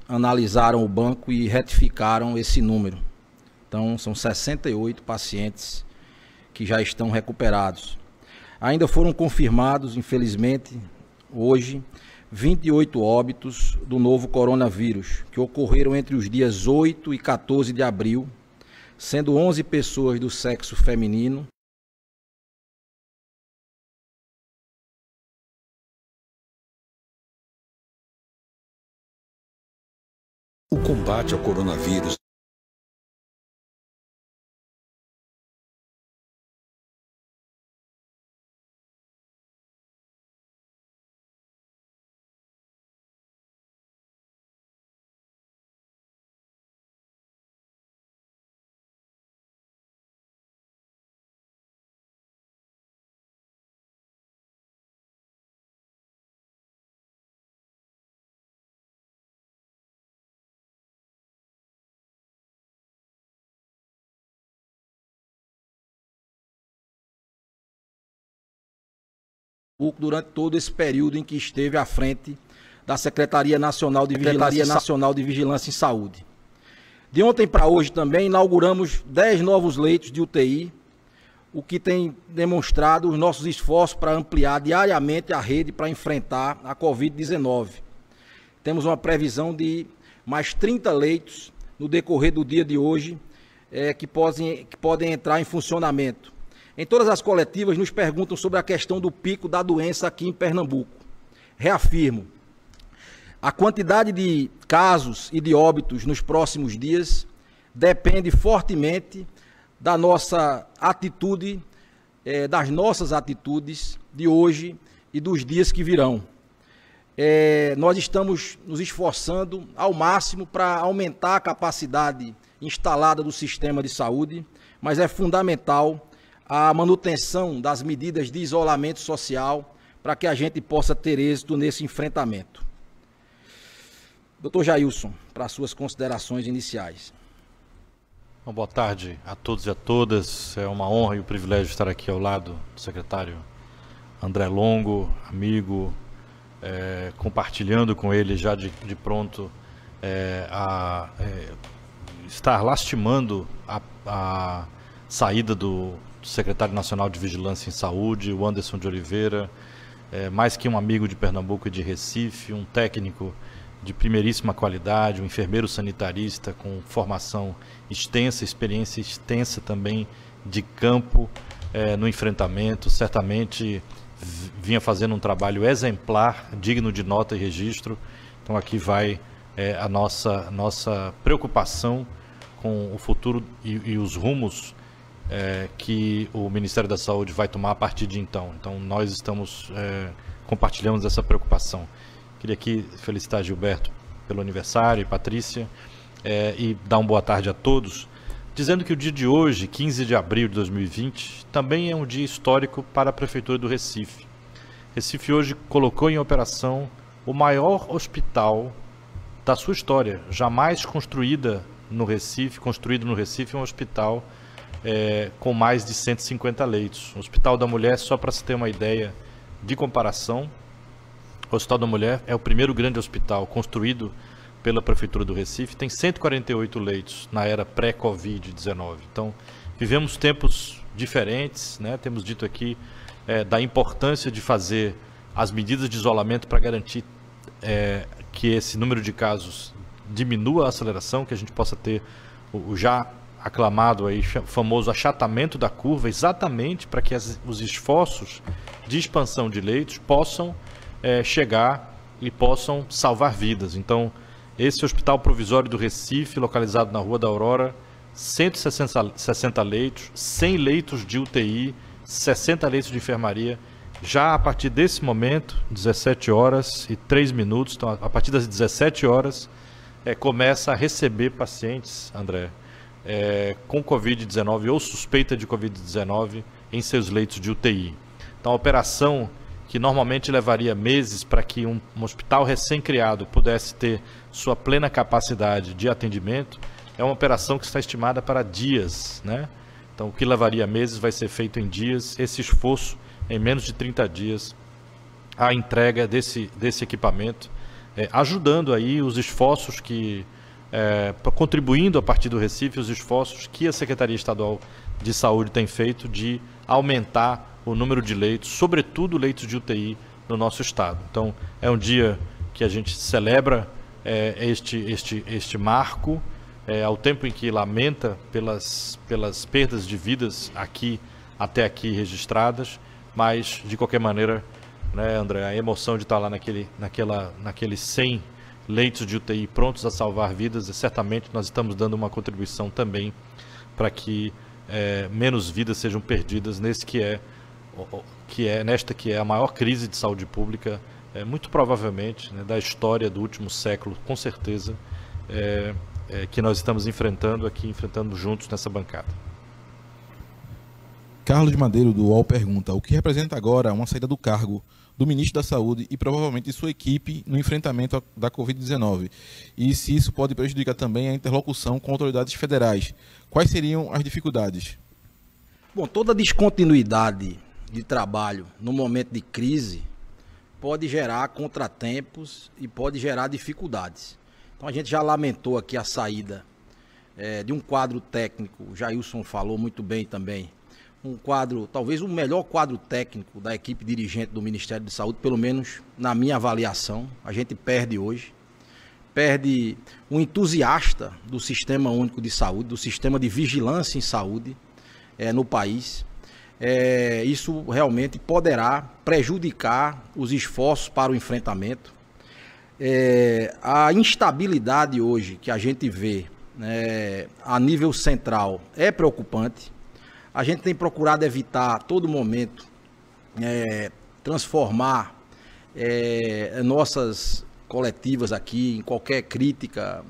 analisaram o banco e retificaram esse número. Então, são 68 pacientes que já estão recuperados. Ainda foram confirmados, infelizmente, hoje, 28 óbitos do novo coronavírus, que ocorreram entre os dias 8 e 14 de abril, sendo 11 pessoas do sexo feminino. O combate ao coronavírus durante todo esse período em que esteve à frente da Secretaria Nacional de Vigilância em Saúde. De ontem para hoje também inauguramos 10 novos leitos de UTI, o que tem demonstrado os nossos esforços para ampliar diariamente a rede para enfrentar a Covid-19. Temos uma previsão de mais 30 leitos no decorrer do dia de hoje que podem entrar em funcionamento. Em todas as coletivas nos perguntam sobre a questão do pico da doença aqui em Pernambuco. Reafirmo, a quantidade de casos e de óbitos nos próximos dias depende fortemente da nossa atitude, das nossas atitudes de hoje e dos dias que virão. Nós estamos nos esforçando ao máximo para aumentar a capacidade instalada do sistema de saúde, mas é fundamental a manutenção das medidas de isolamento social para que a gente possa ter êxito nesse enfrentamento. Dr. Jailson, para suas considerações iniciais. Bom, boa tarde a todos e a todas. É uma honra e um privilégio estar aqui ao lado do secretário André Longo, amigo, compartilhando com ele já de pronto estar lastimando a saída do secretário nacional de Vigilância em Saúde, o Anderson de Oliveira, mais que um amigo de Pernambuco e de Recife, um técnico de primeiríssima qualidade, um enfermeiro sanitarista com formação extensa, experiência extensa também de campo no enfrentamento, certamente vinha fazendo um trabalho exemplar, digno de nota e registro. Então aqui vai a nossa preocupação com o futuro e os rumos que o Ministério da Saúde vai tomar a partir de então. Então nós estamos compartilhamos essa preocupação. Queria aqui felicitar Gilberto pelo aniversário e Patrícia e dar uma boa tarde a todos, dizendo que o dia de hoje, 15 de abril de 2020, também é um dia histórico para a Prefeitura do Recife. Recife hoje colocou em operação o maior hospital da sua história, jamais construído no Recife, um hospital com mais de 150 leitos. O Hospital da Mulher, só para se ter uma ideia de comparação, o Hospital da Mulher é o primeiro grande hospital construído pela Prefeitura do Recife, tem 148 leitos na era pré-Covid-19. Então, vivemos tempos diferentes, né? Temos dito aqui da importância de fazer as medidas de isolamento para garantir que esse número de casos diminua a aceleração, que a gente possa ter o já aclamado aí, famoso achatamento da curva, exatamente para que os esforços de expansão de leitos possam chegar e possam salvar vidas. Então, esse Hospital Provisório do Recife, localizado na Rua da Aurora, 160 leitos, 100 leitos de UTI, 60 leitos de enfermaria. Já a partir desse momento, 17 horas e 3 minutos, então a partir das 17 horas, começa a receber pacientes, André, com Covid-19 ou suspeita de Covid-19 em seus leitos de UTI. Então a operação que normalmente levaria meses para que um hospital recém-criado pudesse ter sua plena capacidade de atendimento, é uma operação que está estimada para dias, né? Então o que levaria meses vai ser feito em dias, esse esforço em menos de 30 dias, a entrega desse equipamento ajudando aí os esforços contribuindo a partir do Recife, os esforços que a Secretaria Estadual de Saúde tem feito de aumentar o número de leitos, sobretudo leitos de UTI no nosso estado. Então, é um dia que a gente celebra este marco, ao tempo em que lamenta pelas perdas de vidas até aqui registradas, mas, de qualquer maneira, né, André, a emoção de estar lá naqueles 100 leitos de UTI prontos a salvar vidas, certamente nós estamos dando uma contribuição também para que menos vidas sejam perdidas nesta que é a maior crise de saúde pública, muito provavelmente, né, da história do último século, com certeza, que nós estamos enfrentando juntos nessa bancada. Carlos de Madeiro, do UOL, pergunta: o que representa agora uma saída do cargo do ministro da Saúde e provavelmente de sua equipe no enfrentamento da Covid-19? E se isso pode prejudicar também a interlocução com autoridades federais? Quais seriam as dificuldades? Bom, toda descontinuidade de trabalho no momento de crise pode gerar contratempos e pode gerar dificuldades. Então a gente já lamentou aqui a saída de um quadro técnico, o Jailson falou muito bem também, um quadro, talvez o melhor quadro técnico da equipe dirigente do Ministério de Saúde, pelo menos na minha avaliação. A gente perde hoje, perde um entusiasta do Sistema Único de Saúde, do sistema de vigilância em saúde no país. Isso realmente poderá prejudicar os esforços para o enfrentamento. A instabilidade hoje que a gente vê a nível central é preocupante. A gente tem procurado evitar a todo momento transformar nossas coletivas aqui em qualquer crítica.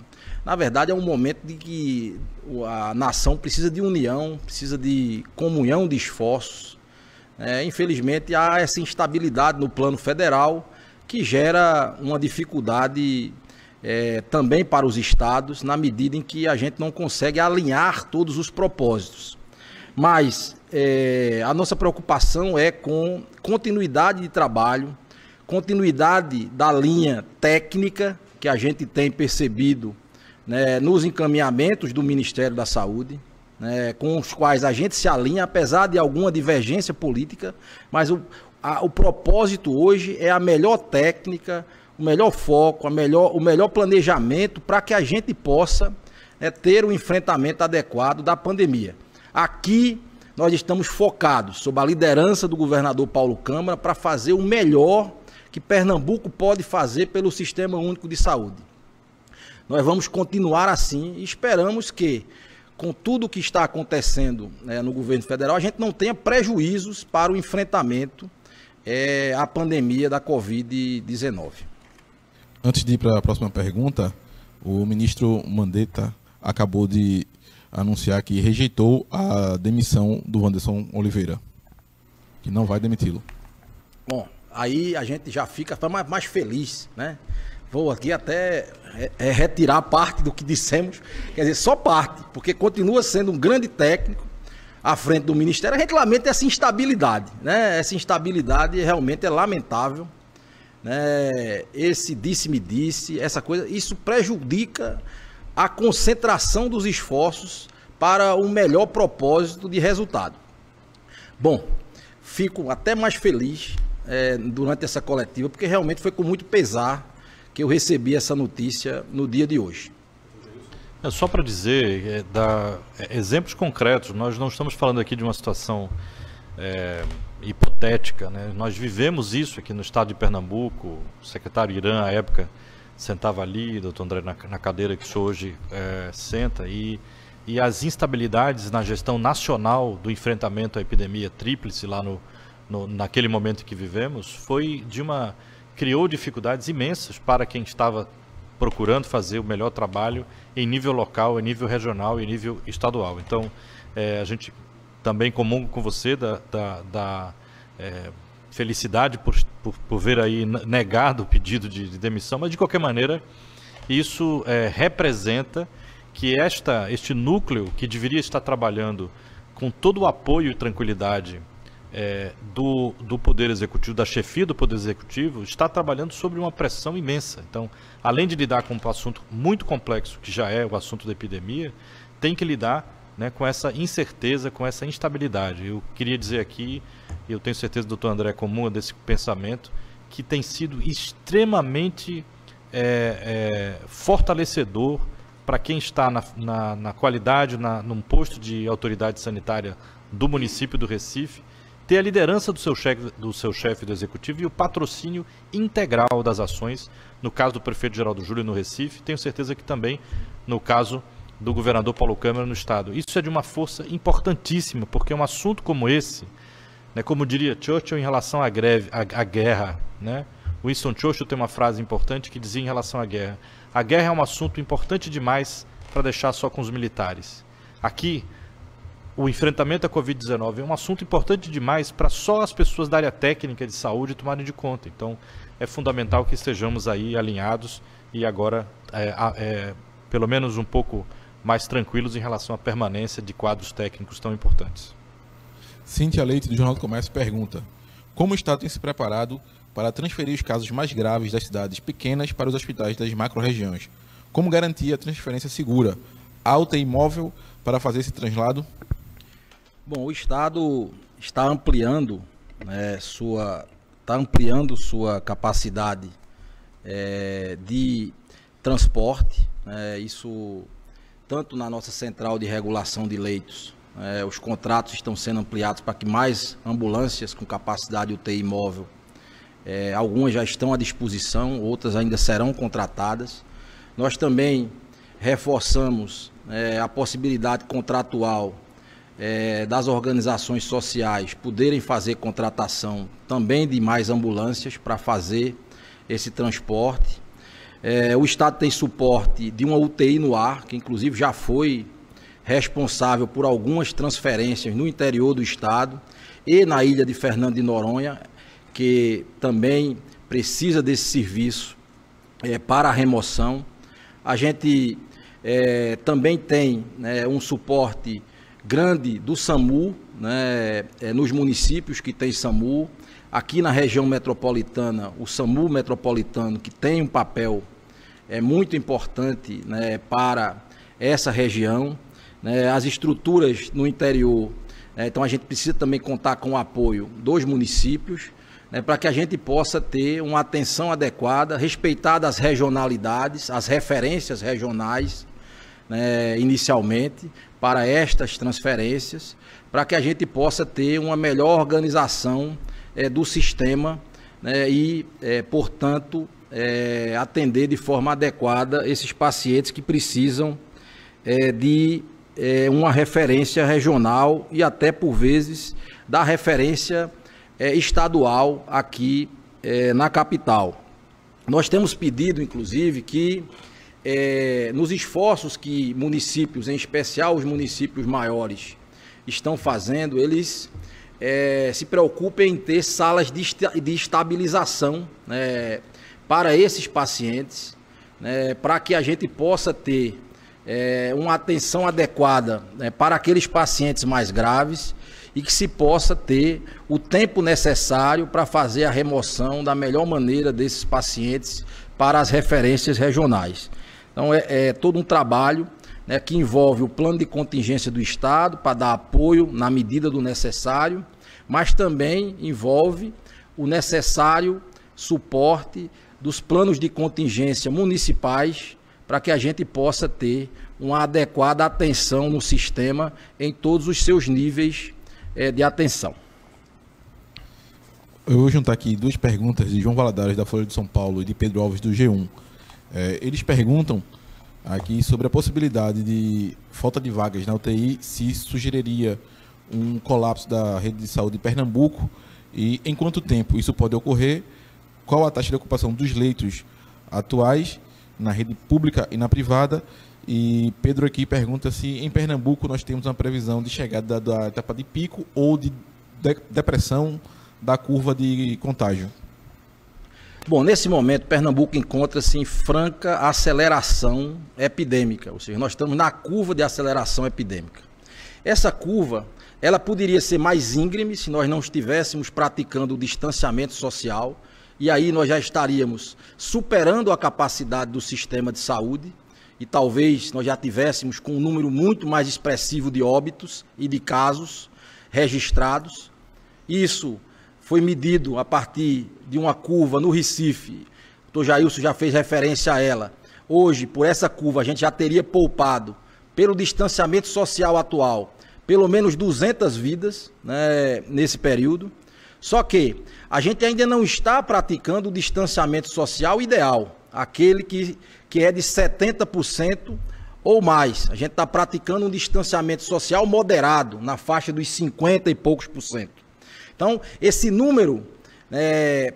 Na verdade, é um momento de que a nação precisa de união, precisa de comunhão de esforços. Infelizmente, há essa instabilidade no plano federal que gera uma dificuldade também para os estados, na medida em que a gente não consegue alinhar todos os propósitos. Mas a nossa preocupação é com continuidade de trabalho, continuidade da linha técnica que a gente tem percebido nos encaminhamentos do Ministério da Saúde, com os quais a gente se alinha, apesar de alguma divergência política, mas o propósito hoje é a melhor técnica, o melhor foco, o melhor planejamento para que a gente possa ter um enfrentamento adequado da pandemia. Aqui nós estamos focados, sob a liderança do governador Paulo Câmara, para fazer o melhor que Pernambuco pode fazer pelo Sistema Único de Saúde. Nós vamos continuar assim e esperamos que, com tudo o que está acontecendo no governo federal, a gente não tenha prejuízos para o enfrentamento à pandemia da Covid-19. Antes de ir para a próxima pergunta, o ministro Mandetta acabou de anunciar que rejeitou a demissão do Wanderson Oliveira, que não vai demiti-lo. Bom, aí a gente já fica mais feliz, né? Vou aqui até retirar parte do que dissemos, quer dizer, só parte, porque continua sendo um grande técnico à frente do Ministério. A gente lamenta essa instabilidade, né? Essa instabilidade realmente é lamentável, né? Esse disse-me-disse, essa coisa, isso prejudica a concentração dos esforços para o melhor propósito de resultado. Bom, fico até mais feliz durante essa coletiva, porque realmente foi com muito pesar que eu recebi essa notícia no dia de hoje. Só para dizer, dar exemplos concretos, nós não estamos falando aqui de uma situação hipotética, né? Nós vivemos isso aqui no estado de Pernambuco. O secretário Irã, à época, sentava ali, doutor André, na cadeira que o senhor hoje senta, e as instabilidades na gestão nacional do enfrentamento à epidemia tríplice lá naquele momento que vivemos, criou dificuldades imensas para quem estava procurando fazer o melhor trabalho em nível local, em nível regional e em nível estadual. Então, a gente também comunga com você da felicidade por ver aí negado o pedido de demissão, mas de qualquer maneira isso representa que este núcleo que deveria estar trabalhando com todo o apoio e tranquilidade do Poder Executivo, da chefia do Poder Executivo, está trabalhando sobre uma pressão imensa. Então, além de lidar com um assunto muito complexo, que já é o assunto da epidemia, tem que lidar, né, com essa incerteza, com essa instabilidade. Eu queria dizer aqui, eu tenho certeza que o Dr. André é comum desse pensamento, que tem sido extremamente fortalecedor para quem está na qualidade, num posto de autoridade sanitária do município do Recife, ter a liderança do seu chefe do executivo e o patrocínio integral das ações, no caso do prefeito Geraldo Júlio no Recife, tenho certeza que também no caso do governador Paulo Câmara no estado. Isso é de uma força importantíssima, porque um assunto como esse, né, como diria Churchill em relação à guerra, né? Winston Churchill tem uma frase importante que dizia em relação à guerra: a guerra é um assunto importante demais para deixar só com os militares. Aqui, o enfrentamento à Covid-19 é um assunto importante demais para só as pessoas da área técnica de saúde tomarem de conta. Então, é fundamental que estejamos aí alinhados e agora, pelo menos um pouco mais tranquilos em relação à permanência de quadros técnicos tão importantes. Cíntia Leite, do Jornal do Comércio, pergunta: como o Estado tem se preparado para transferir os casos mais graves das cidades pequenas para os hospitais das macro-regiões? Como garantir a transferência segura? Há UTI móvel para fazer esse translado? Bom, o Estado está ampliando, né, sua capacidade de transporte, isso tanto na nossa central de regulação de leitos. Os contratos estão sendo ampliados para que mais ambulâncias com capacidade UTI móvel, algumas já estão à disposição, outras ainda serão contratadas. Nós também reforçamos a possibilidade contratual das organizações sociais poderem fazer contratação também de mais ambulâncias para fazer esse transporte. O Estado tem suporte de uma UTI no ar, que inclusive já foi responsável por algumas transferências no interior do Estado e na ilha de Fernando de Noronha, que também precisa desse serviço para a remoção. A gente também tem um suporte grande do SAMU, nos municípios que tem SAMU. Aqui na região metropolitana, o SAMU metropolitano, que tem um papel muito importante, para essa região. As estruturas no interior, então a gente precisa também contar com o apoio dos municípios, para que a gente possa ter uma atenção adequada, respeitada as regionalidades, as referências regionais, inicialmente, para estas transferências, para que a gente possa ter uma melhor organização do sistema, e, portanto, atender de forma adequada esses pacientes que precisam de uma referência regional e até, por vezes, da referência estadual aqui na capital. Nós temos pedido, inclusive, que nos esforços que municípios, em especial os municípios maiores, estão fazendo, eles se preocupem em ter salas de estabilização para esses pacientes, para que a gente possa ter uma atenção adequada para aqueles pacientes mais graves e que se possa ter o tempo necessário para fazer a remoção da melhor maneira desses pacientes para as referências regionais. Então é todo um trabalho que envolve o plano de contingência do Estado para dar apoio na medida do necessário, mas também envolve o necessário suporte dos planos de contingência municipais para que a gente possa ter uma adequada atenção no sistema em todos os seus níveis de atenção. Eu vou juntar aqui duas perguntas de João Valadares, da Folha de São Paulo, e de Pedro Alves, do G1. Eles perguntam aqui sobre a possibilidade de falta de vagas na UTI, se isso sugeriria um colapso da rede de saúde de Pernambuco e em quanto tempo isso pode ocorrer, qual a taxa de ocupação dos leitos atuais na rede pública e na privada. E Pedro aqui pergunta se em Pernambuco nós temos uma previsão de chegada da etapa de pico ou de depressão da curva de contágio. Bom, nesse momento Pernambuco encontra-se em franca aceleração epidêmica, ou seja, nós estamos na curva de aceleração epidêmica. Essa curva ela poderia ser mais íngreme se nós não estivéssemos praticando o distanciamento social, e aí nós já estaríamos superando a capacidade do sistema de saúde, e talvez nós já tivéssemos com um número muito mais expressivo de óbitos e de casos registrados. Isso foi medido a partir de uma curva no Recife, o doutor Jailson já fez referência a ela. Hoje, por essa curva, a gente já teria poupado, pelo distanciamento social atual, pelo menos 200 vidas, né, nesse período. Só que a gente ainda não está praticando o distanciamento social ideal, aquele que é de 70% ou mais. A gente está praticando um distanciamento social moderado, na faixa dos 50 e poucos %. Então, esse número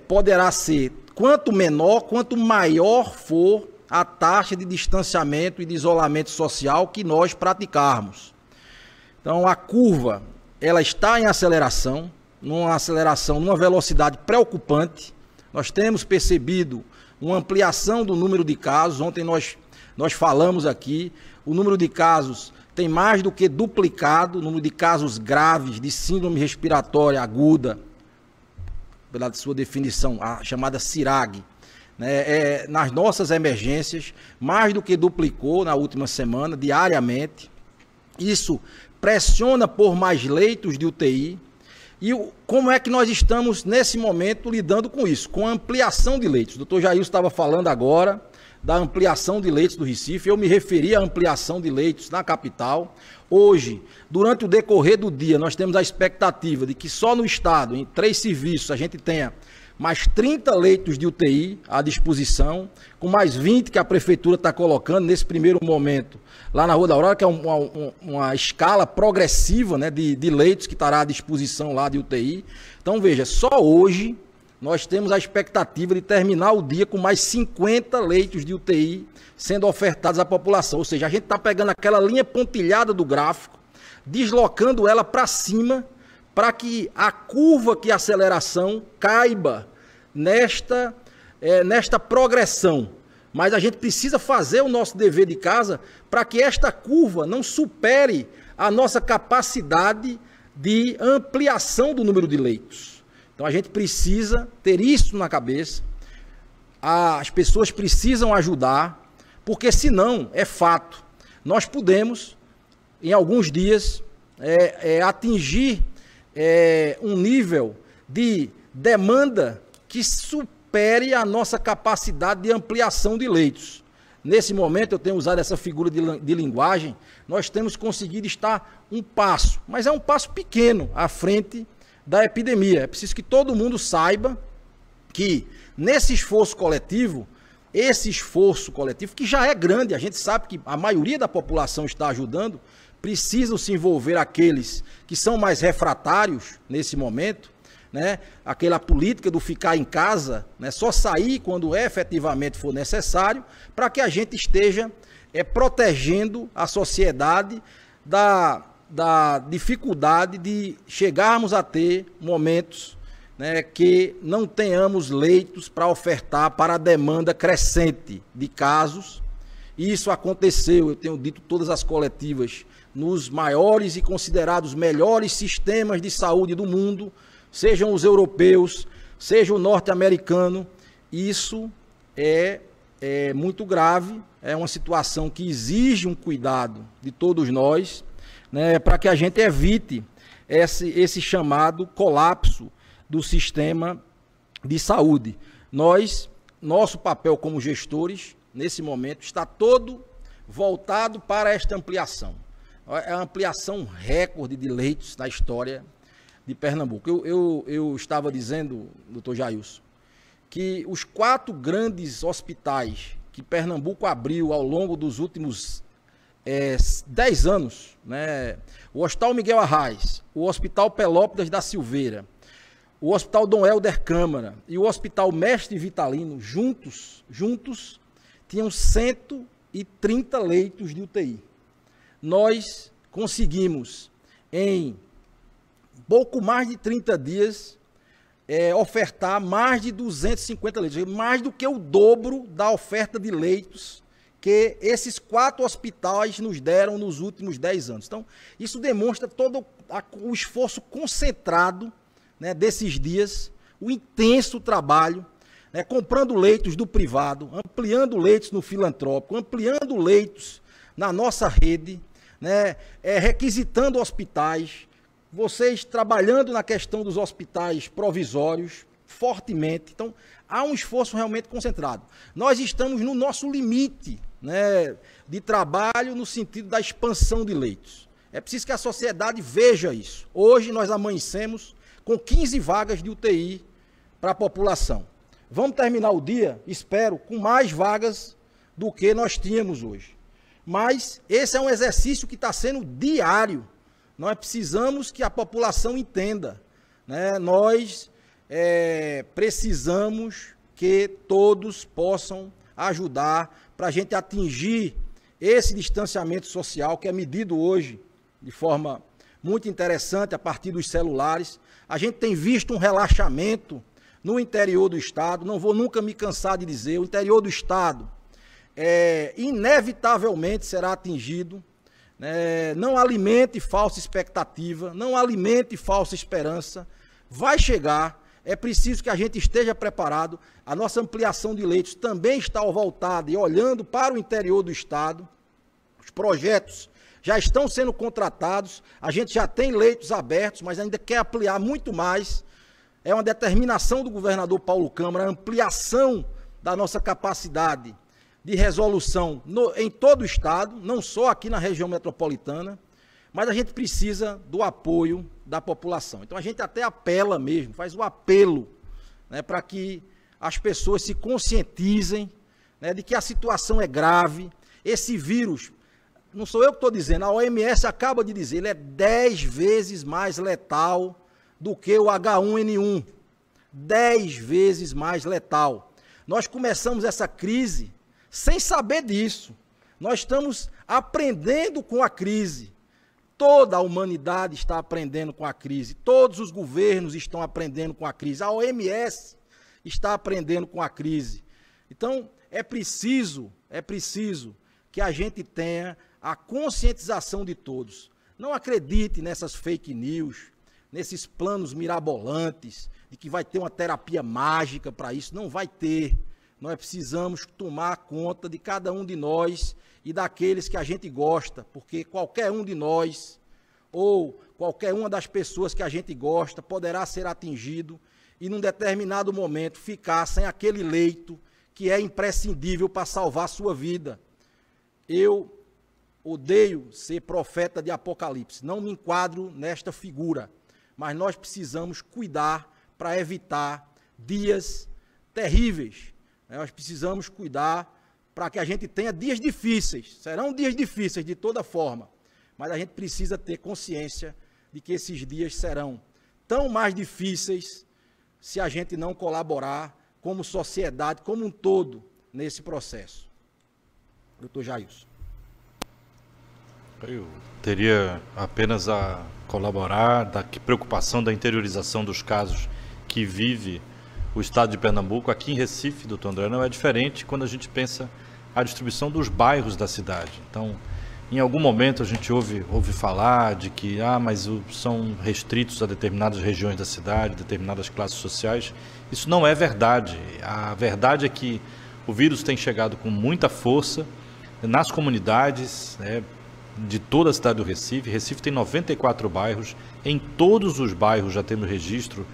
poderá ser quanto menor, quanto maior for a taxa de distanciamento e de isolamento social que nós praticarmos. Então, a curva, ela está em aceleração, numa velocidade preocupante. Nós temos percebido uma ampliação do número de casos. Ontem nós falamos aqui, o número de casos tem mais do que duplicado, o número de casos graves de síndrome respiratória aguda, pela sua definição, a chamada CIRAG, nas nossas emergências, mais do que duplicou na última semana, diariamente. Isso pressiona por mais leitos de UTI. E como é que nós estamos, nesse momento, lidando com isso? Com a ampliação de leitos. O doutor Jailson estava falando agora da ampliação de leitos do Recife. Eu me referi à ampliação de leitos na capital. Hoje, durante o decorrer do dia, nós temos a expectativa de que só no estado, em 3 serviços, a gente tenha mais 30 leitos de UTI à disposição, com mais 20 que a prefeitura está colocando nesse primeiro momento, lá na Rua da Aurora, que é uma escala progressiva, né, de leitos que estará à disposição lá de UTI. Então, veja, só hoje nós temos a expectativa de terminar o dia com mais 50 leitos de UTI sendo ofertados à população. Ou seja, a gente está pegando aquela linha pontilhada do gráfico, deslocando ela para cima, para que a curva de aceleração caiba nesta progressão. Mas a gente precisa fazer o nosso dever de casa para que esta curva não supere a nossa capacidade de ampliação do número de leitos. Então a gente precisa ter isso na cabeça, as pessoas precisam ajudar, porque senão, é fato, nós podemos, em alguns dias, atingir um nível de demanda que supere a nossa capacidade de ampliação de leitos. Nesse momento, eu tenho usado essa figura de linguagem, nós temos conseguido estar um passo, mas é um passo pequeno à frente da epidemia. É preciso que todo mundo saiba que nesse esforço coletivo, esse esforço coletivo, que já é grande, a gente sabe que a maioria da população está ajudando, precisam se envolver aqueles que são mais refratários nesse momento, né? Aquela política do ficar em casa, né? Só sair quando efetivamente for necessário, para que a gente esteja protegendo a sociedade da dificuldade de chegarmos a ter momentos, né, que não tenhamos leitos para ofertar para a demanda crescente de casos. Isso aconteceu, eu tenho dito todas as coletivas, nos maiores e considerados melhores sistemas de saúde do mundo, sejam os europeus, seja o norte-americano. Isso é muito grave, é uma situação que exige um cuidado de todos nós, né, para que a gente evite esse chamado colapso do sistema de saúde. Nosso papel como gestores, nesse momento, está todo voltado para esta ampliação. É a ampliação recorde de leitos na história de Pernambuco. Eu estava dizendo, doutor Jailson, que os 4 grandes hospitais que Pernambuco abriu ao longo dos últimos 10 anos, né? O Hospital Miguel Arraes, o Hospital Pelópidas da Silveira, o Hospital Dom Helder Câmara e o Hospital Mestre Vitalino, juntos tinham 130 leitos de UTI. Nós conseguimos, em pouco mais de 30 dias, ofertar mais de 250 leitos, mais do que o dobro da oferta de leitos que esses 4 hospitais nos deram nos últimos 10 anos. Então, isso demonstra o esforço concentrado, né, desses dias, o intenso trabalho, né, comprando leitos do privado, ampliando leitos no filantrópico, ampliando leitos na nossa rede, né, requisitando hospitais, vocês trabalhando na questão dos hospitais provisórios fortemente. Então, há um esforço realmente concentrado. Nós estamos no nosso limite, né, de trabalho no sentido da expansão de leitos. É preciso que a sociedade veja isso. Hoje nós amanhecemos com 15 vagas de UTI para a população. Vamos terminar o dia, espero, com mais vagas do que nós tínhamos hoje. Mas esse é um exercício que está sendo diário. Nós precisamos que a população entenda, né? Nós precisamos que todos possam ajudar para a gente atingir esse distanciamento social que é medido hoje de forma muito interessante a partir dos celulares. A gente tem visto um relaxamento no interior do estado, não vou nunca me cansar de dizer, o interior do estado inevitavelmente será atingido. Não alimente falsa expectativa, não alimente falsa esperança, vai chegar, é preciso que a gente esteja preparado. A nossa ampliação de leitos também está voltada e olhando para o interior do estado, os projetos já estão sendo contratados, a gente já tem leitos abertos, mas ainda quer ampliar muito mais. É uma determinação do governador Paulo Câmara, a ampliação da nossa capacidade de resolução em todo o estado, não só aqui na região metropolitana, mas a gente precisa do apoio da população. Então a gente até apela mesmo, faz o apelo, né, para que as pessoas se conscientizem, né, de que a situação é grave. Esse vírus, não sou eu que estou dizendo, a OMS acaba de dizer, ele é 10 vezes mais letal do que o H1N1, 10 vezes mais letal. Nós começamos essa crise sem saber disso. Nós estamos aprendendo com a crise. Toda a humanidade está aprendendo com a crise. Todos os governos estão aprendendo com a crise. A OMS está aprendendo com a crise. Então, é preciso que a gente tenha a conscientização de todos. Não acredite nessas fake news, nesses planos mirabolantes, de que vai ter uma terapia mágica para isso. Não vai ter. Nós precisamos tomar conta de cada um de nós e daqueles que a gente gosta, porque qualquer um de nós ou qualquer uma das pessoas que a gente gosta poderá ser atingido e, num determinado momento, ficar sem aquele leito que é imprescindível para salvar a sua vida. Eu odeio ser profeta de Apocalipse, não me enquadro nesta figura, mas nós precisamos cuidar para evitar dias terríveis. Nós precisamos cuidar para que a gente tenha dias difíceis. Serão dias difíceis de toda forma, mas a gente precisa ter consciência de que esses dias serão tão mais difíceis se a gente não colaborar como sociedade, como um todo, nesse processo. Doutor Jailson. Eu teria apenas a colaborar da preocupação da interiorização dos casos que vive o estado de Pernambuco. Aqui em Recife, doutor André, não é diferente quando a gente pensa a distribuição dos bairros da cidade. Então, em algum momento a gente ouve falar de que mas são restritos a determinadas regiões da cidade, determinadas classes sociais. Isso não é verdade. A verdade é que o vírus tem chegado com muita força nas comunidades, né, de toda a cidade do Recife. Recife tem 94 bairros, em todos os bairros já temos registro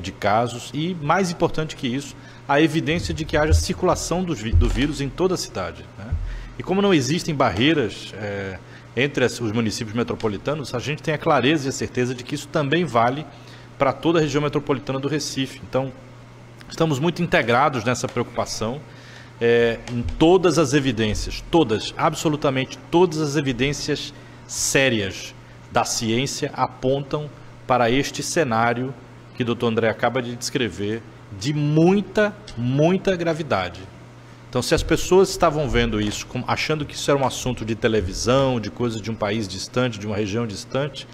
de casos e, mais importante que isso, a evidência de que haja circulação do vírus em toda a cidade, né? E como não existem barreiras entre os municípios metropolitanos, a gente tem a clareza e a certeza de que isso também vale para toda a região metropolitana do Recife. Então, estamos muito integrados nessa preocupação, em todas as evidências, todas, absolutamente todas as evidências sérias da ciência apontam para este cenário que o doutor André acaba de descrever, de muita, muita gravidade. Então, se as pessoas estavam vendo isso, achando que isso era um assunto de televisão, de coisa de um país distante, de uma região distante,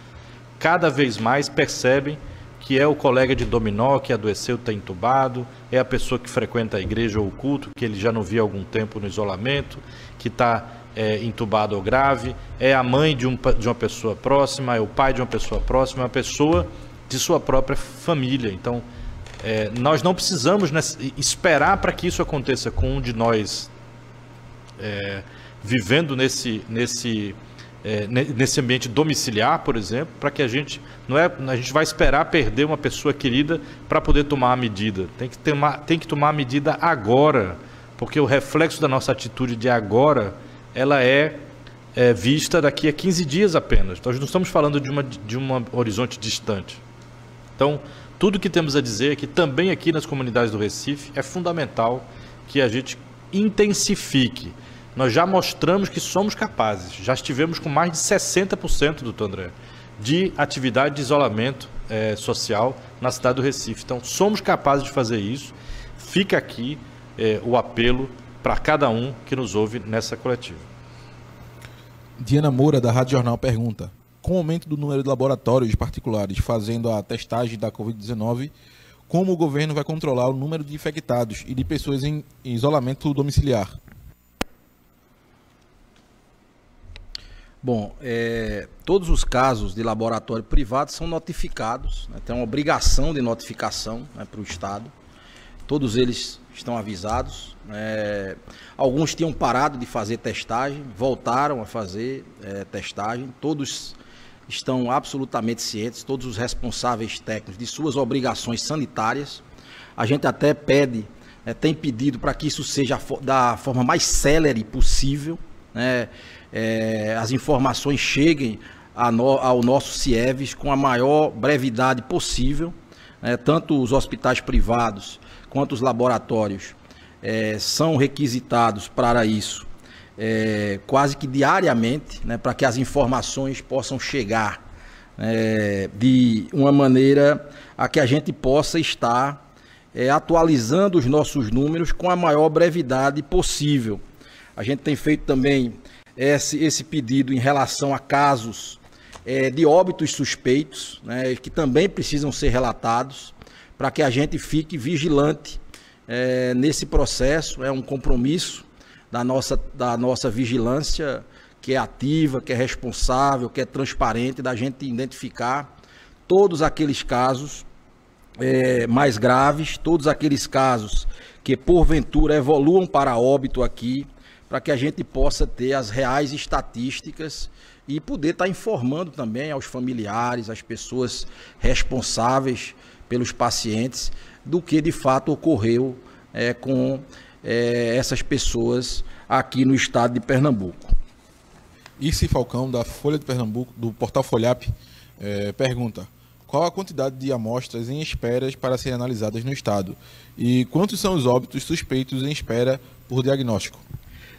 cada vez mais percebem que é o colega de dominó que adoeceu, está entubado, é a pessoa que frequenta a igreja ou o culto, que ele já não via há algum tempo no isolamento, que está entubado ou grave, é a mãe de uma pessoa próxima, é o pai de uma pessoa próxima, é uma pessoa de sua própria família. Então, nós não precisamos esperar para que isso aconteça com um de nós vivendo nesse ambiente domiciliar, por exemplo, para que a gente vai esperar perder uma pessoa querida para poder tomar a medida. Tem que tomar a medida agora, porque o reflexo da nossa atitude de agora, ela é vista daqui a 15 dias apenas. Nós não estamos falando de um horizonte distante. Então, tudo que temos a dizer é que também aqui nas comunidades do Recife é fundamental que a gente intensifique. Nós já mostramos que somos capazes, já estivemos com mais de 60%, doutor André, de atividade de isolamento social na cidade do Recife. Então, somos capazes de fazer isso. Fica aqui o apelo para cada um que nos ouve nessa coletiva. Diana Moura, da Rádio Jornal, pergunta: com o aumento do número de laboratórios particulares fazendo a testagem da Covid-19, como o governo vai controlar o número de infectados e de pessoas em isolamento domiciliar? Bom, todos os casos de laboratório privado são notificados, né, tem uma obrigação de notificação, né, para o Estado. Todos eles estão avisados. Alguns tinham parado de fazer testagem, voltaram a fazer testagem. Todos estão absolutamente cientes, todos os responsáveis técnicos, de suas obrigações sanitárias. A gente até tem pedido para que isso seja da forma mais célere possível, né? As informações cheguem ao nosso CIEVES com a maior brevidade possível, tanto os hospitais privados quanto os laboratórios são requisitados para isso quase que diariamente, né, para que as informações possam chegar de uma maneira a que a gente possa estar atualizando os nossos números com a maior brevidade possível. A gente tem feito também esse pedido em relação a casos de óbitos suspeitos, né, que também precisam ser relatados, para que a gente fique vigilante nesse processo. É um compromisso da nossa vigilância, que é ativa, que é responsável, que é transparente, da gente identificar todos aqueles casos mais graves, todos aqueles casos que porventura evoluam para óbito aqui, para que a gente possa ter as reais estatísticas e poder estar informando também aos familiares, às pessoas responsáveis pelos pacientes, do que de fato ocorreu com essas pessoas aqui no estado de Pernambuco. Irci Falcão, da Folha de Pernambuco, do portal Folhap, pergunta: qual a quantidade de amostras em esperas para serem analisadas no estado? E quantos são os óbitos suspeitos em espera por diagnóstico?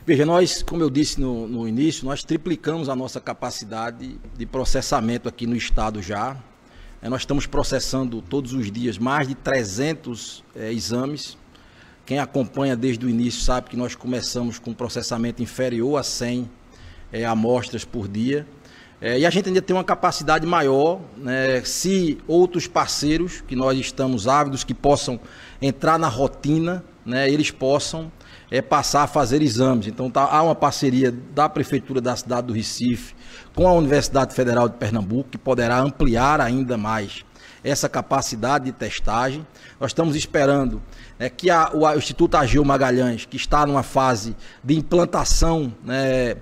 Veja, nós, como eu disse no início, nós triplicamos a nossa capacidade de processamento aqui no estado já. Nós estamos processando todos os dias mais de 300 exames. Quem acompanha desde o início sabe que nós começamos com um processamento inferior a 100 amostras por dia. E a gente ainda tem uma capacidade maior, né, se outros parceiros que nós estamos ávidos, que possam entrar na rotina, né, eles possam passar a fazer exames. Então há uma parceria da Prefeitura da cidade do Recife com a Universidade Federal de Pernambuco, que poderá ampliar ainda mais essa capacidade de testagem. Nós estamos esperando que o Instituto Ageu Magalhães, que está numa fase de implantação, né,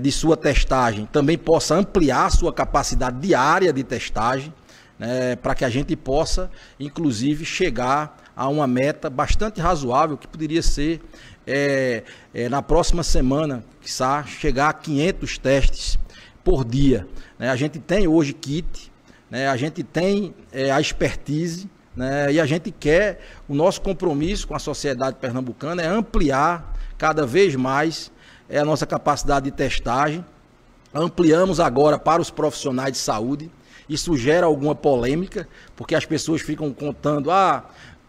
de sua testagem, também possa ampliar sua capacidade diária de testagem, né, para que a gente possa, inclusive, chegar a uma meta bastante razoável, que poderia ser, na próxima semana, quiçá, chegar a 500 testes por dia. A gente tem hoje kit, a gente tem a expertise, e a gente quer, o nosso compromisso com a sociedade pernambucana é ampliar cada vez mais a nossa capacidade de testagem. Ampliamos agora para os profissionais de saúde. Isso gera alguma polêmica, porque as pessoas ficam contando,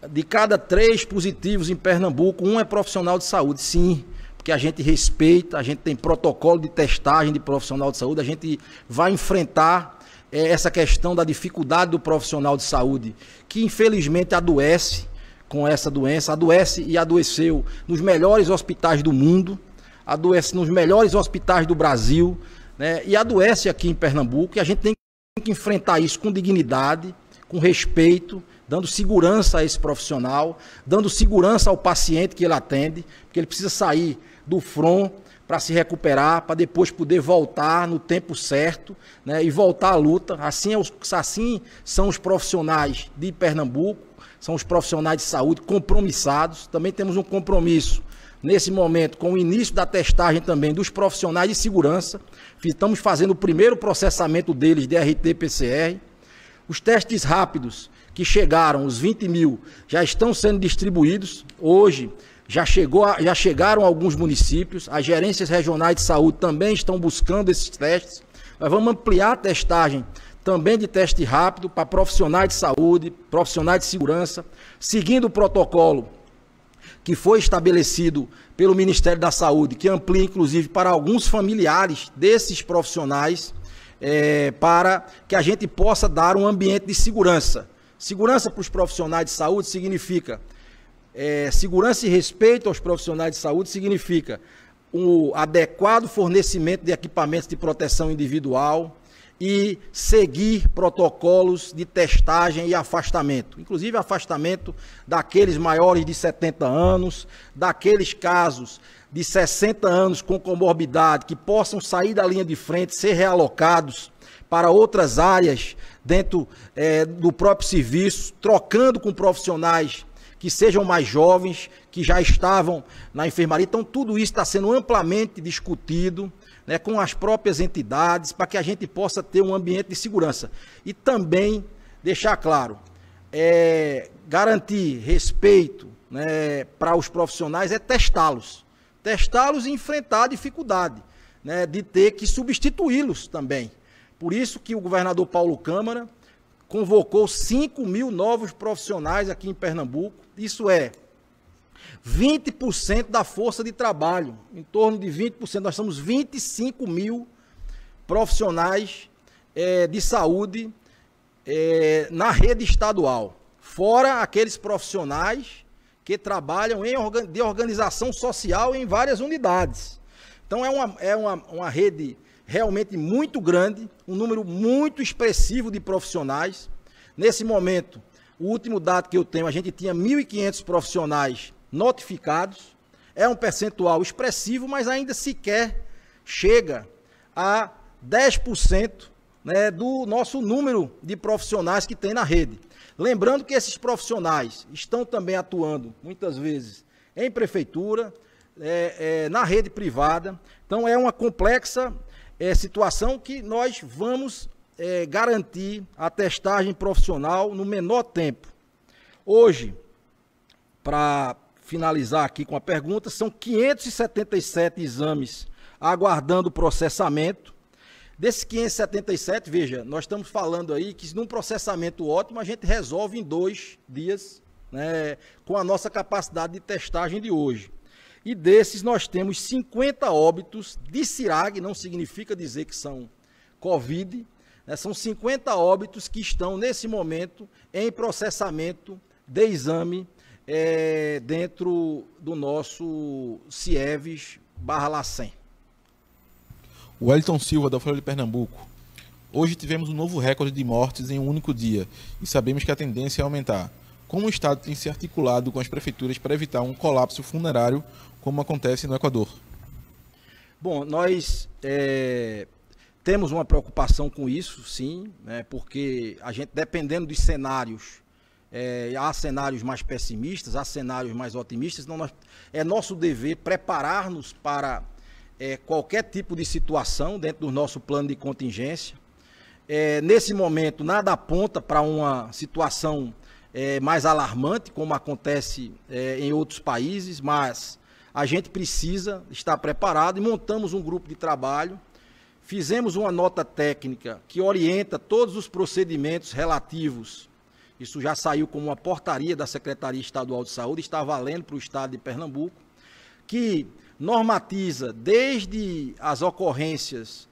de cada 3 positivos em Pernambuco, 1 é profissional de saúde. Sim, porque a gente respeita, a gente tem protocolo de testagem de profissional de saúde, a gente vai enfrentar essa questão da dificuldade do profissional de saúde, que infelizmente adoece com essa doença, adoece e adoeceu nos melhores hospitais do mundo, adoece nos melhores hospitais do Brasil, né, e adoece aqui em Pernambuco, e a gente tem que enfrentar isso com dignidade, com respeito, dando segurança a esse profissional, dando segurança ao paciente que ele atende, porque ele precisa sair do front para se recuperar, para depois poder voltar no tempo certo, né, e voltar à luta. Assim são os profissionais de Pernambuco, são os profissionais de saúde compromissados. Também temos um compromisso nesse momento com o início da testagem também dos profissionais de segurança. Estamos fazendo o primeiro processamento deles de RT-PCR. Os testes rápidos que chegaram, os 20 mil, já estão sendo distribuídos. Hoje já chegaram a alguns municípios, as gerências regionais de saúde também estão buscando esses testes. Nós vamos ampliar a testagem também de teste rápido para profissionais de saúde, profissionais de segurança, seguindo o protocolo que foi estabelecido pelo Ministério da Saúde, que amplia inclusive para alguns familiares desses profissionais, para que a gente possa dar um ambiente de segurança. Segurança para os profissionais de saúde significa segurança e respeito aos profissionais de saúde, significa o adequado fornecimento de equipamentos de proteção individual e seguir protocolos de testagem e afastamento, inclusive afastamento daqueles maiores de 70 anos, daqueles casos de 60 anos com comorbidade que possam sair da linha de frente, ser realocados para outras áreas dentro do próprio serviço, trocando com profissionais que sejam mais jovens, que já estavam na enfermaria. Então, tudo isso está sendo amplamente discutido, né, com as próprias entidades, para que a gente possa ter um ambiente de segurança. E também deixar claro, garantir respeito, né, para os profissionais é testá-los. Testá-los e enfrentar a dificuldade, né, de ter que substituí-los também. Por isso que o governador Paulo Câmara convocou 5 mil novos profissionais aqui em Pernambuco. Isso é 20% da força de trabalho, em torno de 20%. Nós somos 25 mil profissionais de saúde na rede estadual, fora aqueles profissionais que trabalham de organização social em várias unidades. Então é uma rede realmente muito grande, um número muito expressivo de profissionais. Nesse momento, o último dado que eu tenho, a gente tinha 1.500 profissionais notificados. É um percentual expressivo, mas ainda sequer chega a 10%, né, do nosso número de profissionais que tem na rede. Lembrando que esses profissionais estão também atuando, muitas vezes, em prefeitura, na rede privada. Então, é uma complexa situação que nós vamos garantir a testagem profissional no menor tempo. Hoje, para finalizar aqui com a pergunta, são 577 exames aguardando processamento. Desses 577, veja, nós estamos falando aí que num processamento ótimo a gente resolve em 2 dias, né, com a nossa capacidade de testagem de hoje. E desses nós temos 50 óbitos de CIRAG, não significa dizer que são Covid, né, são 50 óbitos que estão nesse momento em processamento de exame dentro do nosso CIEVES/LACEN. Wellington Silva, da Folha de Pernambuco. Hoje tivemos um novo recorde de mortes em um único dia e sabemos que a tendência é aumentar. Como o Estado tem se articulado com as prefeituras para evitar um colapso funerário, como acontece no Equador? Bom, nós temos uma preocupação com isso, sim, né, porque a gente, dependendo dos cenários, há cenários mais pessimistas, há cenários mais otimistas, então é nosso dever preparar-nos para qualquer tipo de situação dentro do nosso plano de contingência. Nesse momento, nada aponta para uma situação mais alarmante, como acontece em outros países, mas a gente precisa estar preparado e montamos um grupo de trabalho. Fizemos uma nota técnica que orienta todos os procedimentos relativos. Isso já saiu como uma portaria da Secretaria Estadual de Saúde, está valendo para o Estado de Pernambuco, que normatiza desde as ocorrências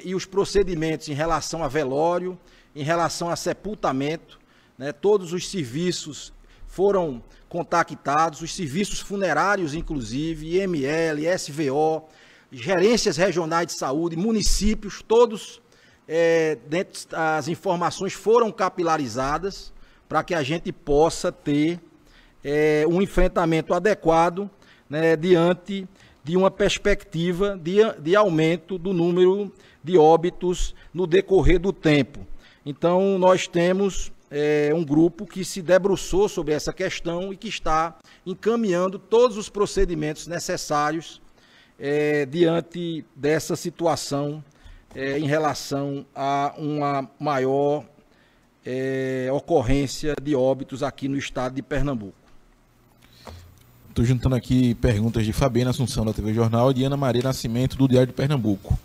e os procedimentos em relação a velório, em relação a sepultamento, né, todos os serviços foram contactados, os serviços funerários, inclusive, IML, SVO, gerências regionais de saúde, municípios, todos, as informações foram capilarizadas para que a gente possa ter um enfrentamento adequado, né, diante de uma perspectiva de aumento do número de óbitos no decorrer do tempo. Então, nós temos um grupo que se debruçou sobre essa questão e que está encaminhando todos os procedimentos necessários diante dessa situação em relação a uma maior ocorrência de óbitos aqui no estado de Pernambuco. Estou juntando aqui perguntas de Fabiana Assunção, da TV Jornal, e de Ana Maria Nascimento, do Diário de Pernambuco.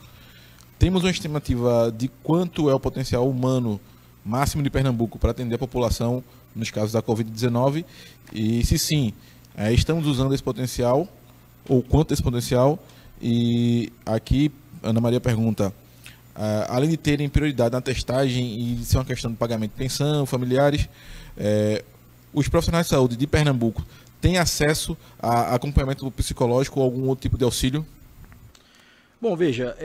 Temos uma estimativa de quanto é o potencial humano máximo de Pernambuco para atender a população nos casos da Covid-19? E se sim, estamos usando esse potencial, ou quanto desse potencial? E aqui, Ana Maria pergunta, além de terem prioridade na testagem e de ser uma questão de pagamento de pensão, familiares, os profissionais de saúde de Pernambuco têm acesso a acompanhamento psicológico ou algum outro tipo de auxílio? Bom, veja,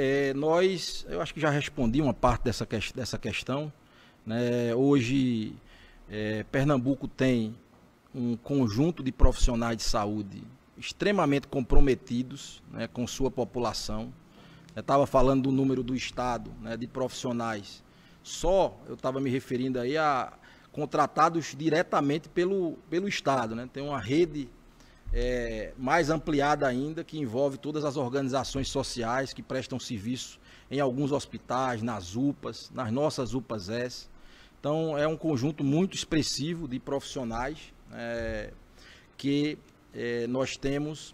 eu acho que já respondi uma parte dessa questão, né? Hoje, Pernambuco tem um conjunto de profissionais de saúde extremamente comprometidos, né, com sua população. Eu estava falando do número do estado, né, de profissionais. Eu estava me referindo aí a contratados diretamente pelo estado, né? Tem uma rede mais ampliada ainda, que envolve todas as organizações sociais que prestam serviço em alguns hospitais, nas UPAs, nas nossas UPAs. Então, é um conjunto muito expressivo de profissionais que nós temos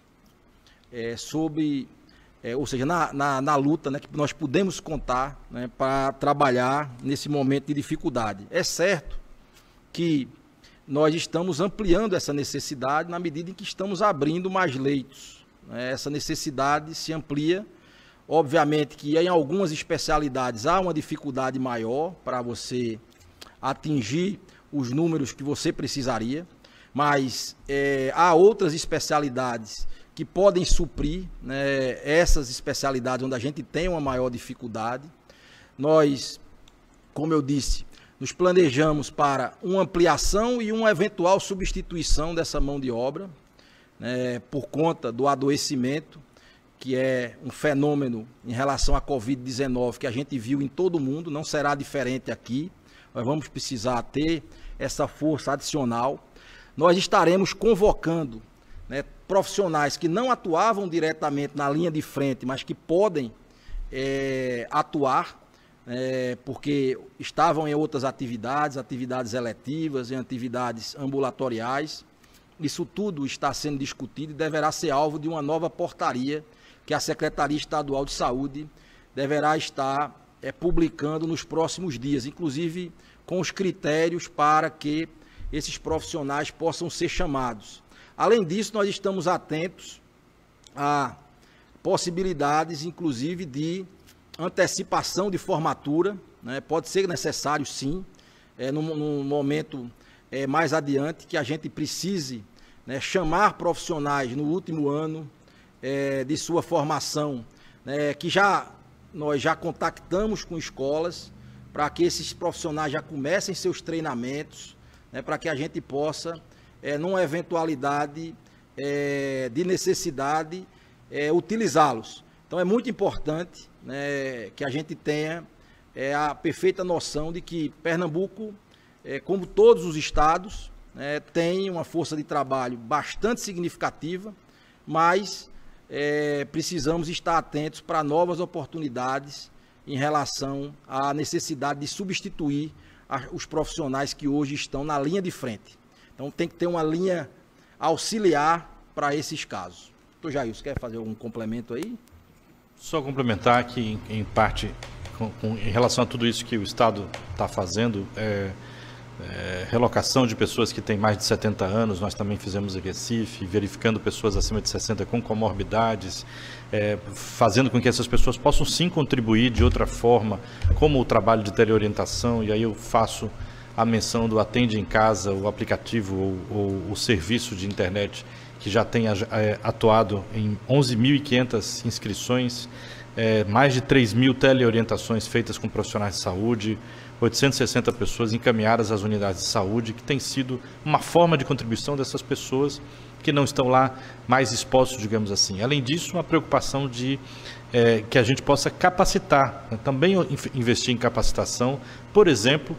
ou seja, na luta, né, que nós podemos contar, né, para trabalhar nesse momento de dificuldade. É certo que nós estamos ampliando essa necessidade na medida em que estamos abrindo mais leitos, né? Essa necessidade se amplia. Obviamente que em algumas especialidades há uma dificuldade maior para você atingir os números que você precisaria, mas há outras especialidades que podem suprir, né, essas especialidades onde a gente tem uma maior dificuldade. Nós, como eu disse, nos planejamos para uma ampliação e uma eventual substituição dessa mão de obra, né, por conta do adoecimento, que é um fenômeno em relação à Covid-19 que a gente viu em todo o mundo, não será diferente aqui. Nós vamos precisar ter essa força adicional. Nós estaremos convocando, né, profissionais que não atuavam diretamente na linha de frente, mas que podem atuar, porque estavam em outras atividades eletivas, em atividades ambulatoriais. Isso tudo está sendo discutido e deverá ser alvo de uma nova portaria que a Secretaria Estadual de Saúde deverá estar publicando nos próximos dias, inclusive com os critérios para que esses profissionais possam ser chamados. Além disso, nós estamos atentos a possibilidades, inclusive, de antecipação de formatura, né? Pode ser necessário, sim, num momento mais adiante, que a gente precise, né, chamar profissionais no último ano de sua formação, né, que nós já contactamos com escolas para que esses profissionais já comecem seus treinamentos, né, para que a gente possa, numa eventualidade de necessidade, utilizá-los. Então é muito importante, né, que a gente tenha a perfeita noção de que Pernambuco, como todos os estados, tem uma força de trabalho bastante significativa, mas precisamos estar atentos para novas oportunidades em relação à necessidade de substituir os profissionais que hoje estão na linha de frente. Então tem que ter uma linha auxiliar para esses casos. Doutor Jailson, quer fazer algum complemento aí? Só complementar que, em parte, em relação a tudo isso que o Estado está fazendo, relocação de pessoas que têm mais de 70 anos, nós também fizemos em Recife, verificando pessoas acima de 60 com comorbidades, fazendo com que essas pessoas possam sim contribuir de outra forma, como o trabalho de teleorientação, e aí eu faço a menção do Atende em Casa, o aplicativo ou o serviço de internet que já tem atuado em 11.500 inscrições, mais de 3.000 teleorientações feitas com profissionais de saúde, 860 pessoas encaminhadas às unidades de saúde, que tem sido uma forma de contribuição dessas pessoas que não estão lá mais expostos, digamos assim. Além disso, uma preocupação de que a gente possa capacitar, né? Também investir em capacitação, por exemplo,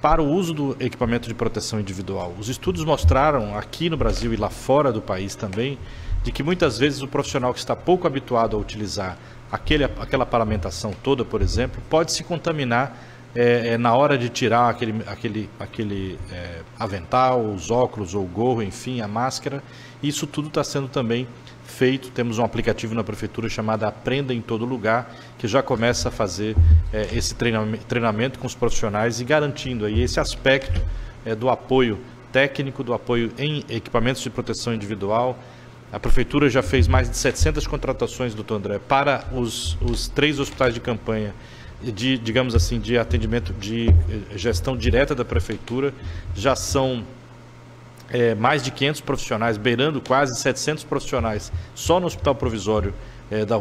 para o uso do equipamento de proteção individual. Os estudos mostraram, aqui no Brasil e lá fora do país também, de que muitas vezes o profissional que está pouco habituado a utilizar aquela paramentação toda, por exemplo, pode se contaminar na hora de tirar aquele avental, os óculos ou o gorro, enfim, a máscara. Isso tudo está sendo também feito. Temos um aplicativo na prefeitura chamado Aprenda em Todo Lugar, que já começa a fazer esse treinamento com os profissionais e garantindo aí esse aspecto do apoio técnico, do apoio em equipamentos de proteção individual. A prefeitura já fez mais de 700 contratações, doutor André, para os 3 hospitais de campanha digamos assim, de atendimento de gestão direta da prefeitura. Já são mais de 500 profissionais, beirando quase 700 profissionais só no Hospital Provisório da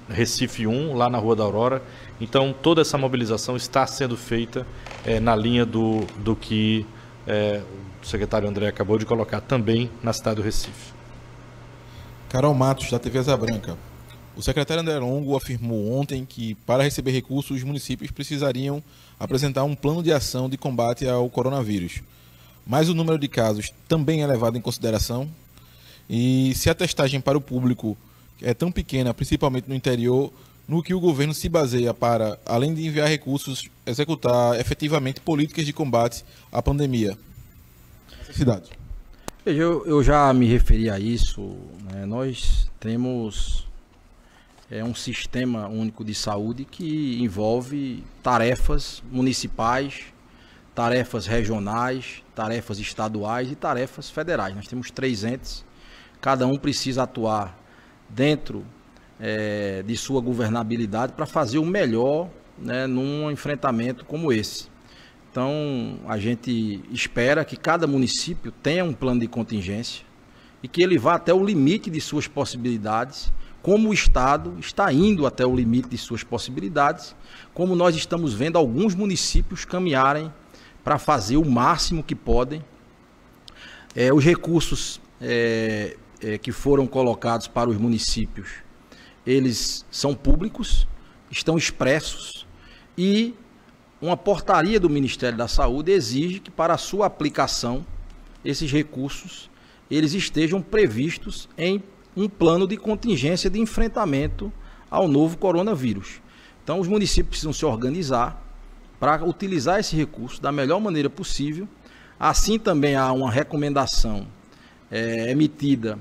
Recife 1, lá na Rua da Aurora. Então, toda essa mobilização está sendo feita na linha do que o secretário André acabou de colocar também na cidade do Recife. Carol Matos, da TV Asa Branca. O secretário André Longo afirmou ontem que, para receber recursos, os municípios precisariam apresentar um plano de ação de combate ao coronavírus. Mas o número de casos também é levado em consideração? E se a testagem para o público é tão pequena, principalmente no interior, no que o governo se baseia para, além de enviar recursos, executar efetivamente políticas de combate à pandemia? Cidade. Eu já me referi a isso, né? Nós temos um sistema único de saúde que envolve tarefas municipais, tarefas regionais, tarefas estaduais e tarefas federais. Nós temos 3 entes, cada um precisa atuar dentro de sua governabilidade para fazer o melhor, né, num enfrentamento como esse. Então, a gente espera que cada município tenha um plano de contingência e que ele vá até o limite de suas possibilidades, como o Estado está indo até o limite de suas possibilidades, como nós estamos vendo alguns municípios caminharem para fazer o máximo que podem. Os recursos que foram colocados para os municípios, eles são públicos, estão expressos, e uma portaria do Ministério da Saúde exige que, para a sua aplicação, esses recursos eles estejam previstos em um plano de contingência de enfrentamento ao novo coronavírus. Então, os municípios precisam se organizar para utilizar esse recurso da melhor maneira possível. Assim, também há uma recomendação emitida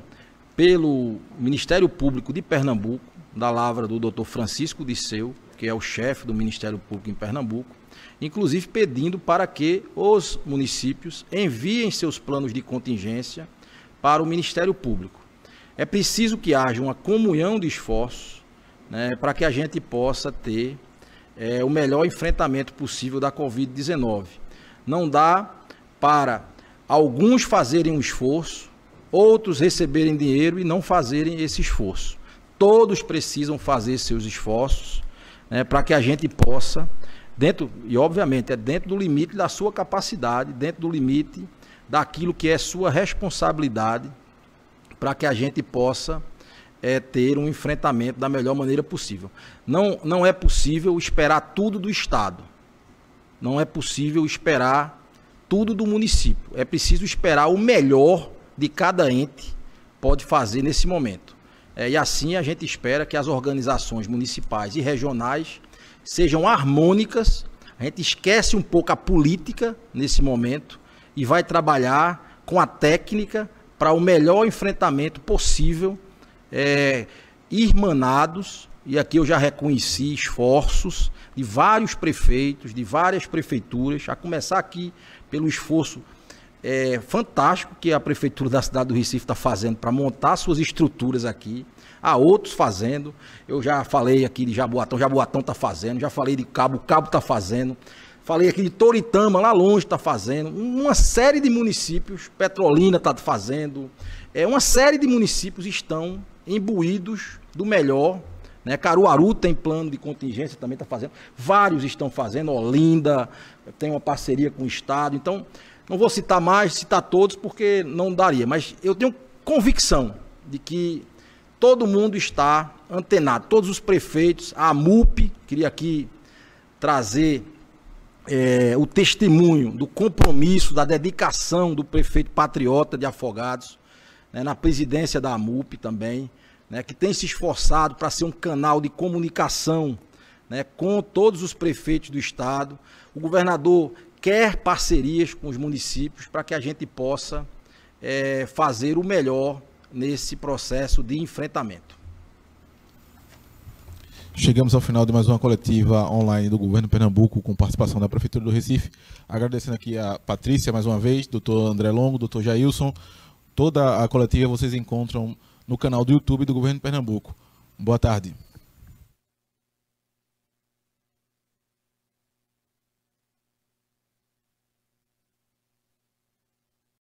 pelo Ministério Público de Pernambuco, da lavra do Dr. Francisco Disseu, que é o chefe do Ministério Público em Pernambuco, inclusive pedindo para que os municípios enviem seus planos de contingência para o Ministério Público. É preciso que haja uma comunhão de esforços, né, para que a gente possa ter o melhor enfrentamento possível da Covid-19. Não dá para alguns fazerem um esforço, outros receberem dinheiro e não fazerem esse esforço. Todos precisam fazer seus esforços, né, para que a gente possa, e obviamente dentro do limite da sua capacidade, dentro do limite daquilo que é sua responsabilidade, para que a gente possa ter um enfrentamento da melhor maneira possível. Não é possível esperar tudo do Estado, não é possível esperar tudo do município, é preciso esperar o melhor de cada ente pode fazer nesse momento. E assim a gente espera que as organizações municipais e regionais sejam harmônicas. A gente esquece um pouco a política nesse momento e vai trabalhar com a técnica para o melhor enfrentamento possível, irmanados, e aqui eu já reconheci esforços de vários prefeitos, de várias prefeituras, a começar aqui pelo esforço fantástico que a Prefeitura da cidade do Recife está fazendo para montar suas estruturas aqui. Há outros fazendo, eu já falei aqui de Jaboatão está fazendo, já falei de Cabo está fazendo. Falei aqui de Toritama, lá longe está fazendo. Uma série de municípios, Petrolina está fazendo. Uma série de municípios estão imbuídos do melhor. Né? Caruaru tem plano de contingência, também está fazendo. Vários estão fazendo. Olinda tem uma parceria com o Estado. Então, não vou citar mais, citar todos, porque não daria. Mas eu tenho convicção de que todo mundo está antenado. Todos os prefeitos, a AMUP, queria aqui trazer o testemunho do compromisso, da dedicação do prefeito patriota de Afogados, né, na presidência da AMUP também, né, que tem se esforçado para ser um canal de comunicação, né, com todos os prefeitos do estado. O governador quer parcerias com os municípios para que a gente possa fazer o melhor nesse processo de enfrentamento. Chegamos ao final de mais uma coletiva online do Governo de Pernambuco, com participação da Prefeitura do Recife. Agradecendo aqui a Patrícia mais uma vez, doutor André Longo, doutor Jailson. Toda a coletiva vocês encontram no canal do YouTube do Governo de Pernambuco. Boa tarde.